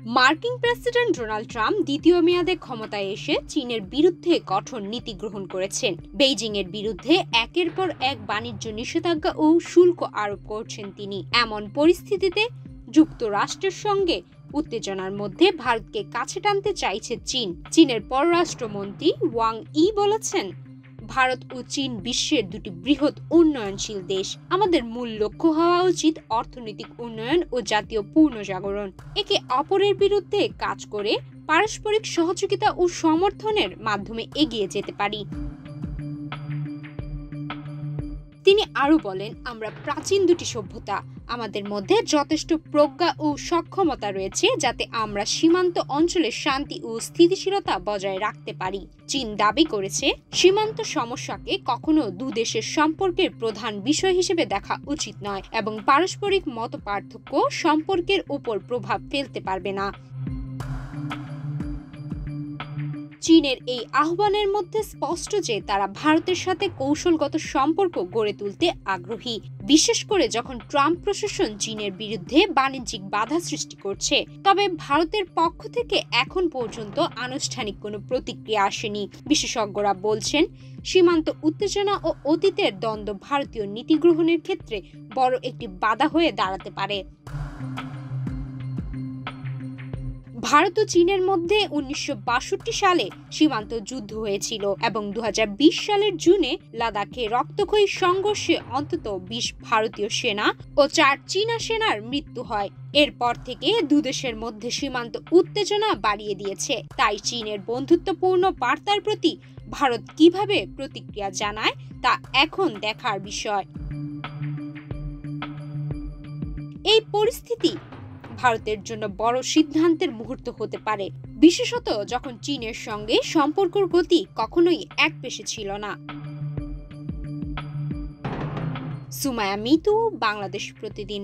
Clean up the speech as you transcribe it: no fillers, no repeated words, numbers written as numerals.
মার্কিন president Donald Trump দ্বিতীয় মেয়াদে ক্ষমতায় এসে চীনের বিরুদ্ধে কঠোর নীতি গ্রহণ করেছেন। বেইজিং এর বিরুদ্ধে একের পর এক বাণিজ্য নিষেধাজ্ঞা ও শুল্ক আরোপ করছেন তিনি। এমন পরিস্থিতিতে যুক্তরাষ্ট্রের সঙ্গে উত্তেজনার মধ্যে ভারতকে কাছে টানতে চাইছে চীন। চীনের পররাষ্ট্রমন্ত্রী ওয়াং ই বলেছেন, ভারত ও চীন বিশ্বের দুটি বৃহৎ উন্নয়নশীল দেশ। আমাদের মূল লক্ষ্য হওয়া উচিত অর্থনৈতিক উন্নয়ন ও জাতীয় পুনর্জাগরণ। একে অপরের বিরুদ্ধে কাজ করে পারস্পরিক সহযোগিতা ও সমর্থনের মাধ্যমে এগিয়ে যেতে পারি। তিনি আরো বলেন, আমরা প্রাচীন দুটি সভ্যতা, আমাদের মধ্যে যথেষ্ট প্রজ্ঞা ও সক্ষমতা রয়েছে যাতে আমরা সীমান্ত অঞ্চলে শান্তি ও স্থিতিশীলতা বজায় রাখতে পারি। চীন দাবি করেছে, সীমান্ত সমস্যাকে কখনো দুদেশের সম্পর্কের প্রধান বিষয় হিসেবে দেখা উচিত নয় এবং পারস্পরিক মতপার্থক্য সম্পর্কের উপর প্রভাব ফেলতে পারবে না। চীনের এই আহ্বানের মধ্যে স্পষ্ট যে তারা ভারতের সাথে কৌশলগত সম্পর্ক গড়ে তুলতে আগ্রহী, বিশেষ করে যখন ট্রাম্প প্রশাসন চীনের বিরুদ্ধে বাণিজ্যিক বাধা সৃষ্টি করছে। তবে ভারতের পক্ষ থেকে এখন পর্যন্ত আনুষ্ঠানিক কোনো প্রতিক্রিয়া আসেনি। বিশেষজ্ঞরা বলছেন, সীমান্ত উত্তেজনা ও অতীতের দ্বন্দ্ব ভারতীয় নীতি গ্রহণের ক্ষেত্রে বড় একটি বাধা হয়ে দাঁড়াতে পারে। ভারত ও চীনের মধ্যে 1962 সালে সীমান্ত যুদ্ধ হয়েছিল এবং 2020 সালের জুনে লাদাখে রক্তক্ষয়ী সংঘর্ষে অন্তত 20 ভারতীয় সেনা ও 4 চীনা সেনার মৃত্যু হয়। এরপর থেকে দুদেশের মধ্যে সীমান্ত উত্তেজনা বাড়িয়ে দিয়েছে। তাই চীনের বন্ধুত্বপূর্ণ বার্তার প্রতি ভারত কিভাবে প্রতিক্রিয়া জানায় তা এখন দেখার বিষয়। এই পরিস্থিতি ভারতের জন্য বড় সিদ্ধান্তের মুহূর্ত হতে পারে, বিশেষত যখন চীনের সঙ্গে সম্পর্কের গতি কখনোই একপেশে ছিল না। সুমায়া মিতু, বাংলাদেশ প্রতিদিন।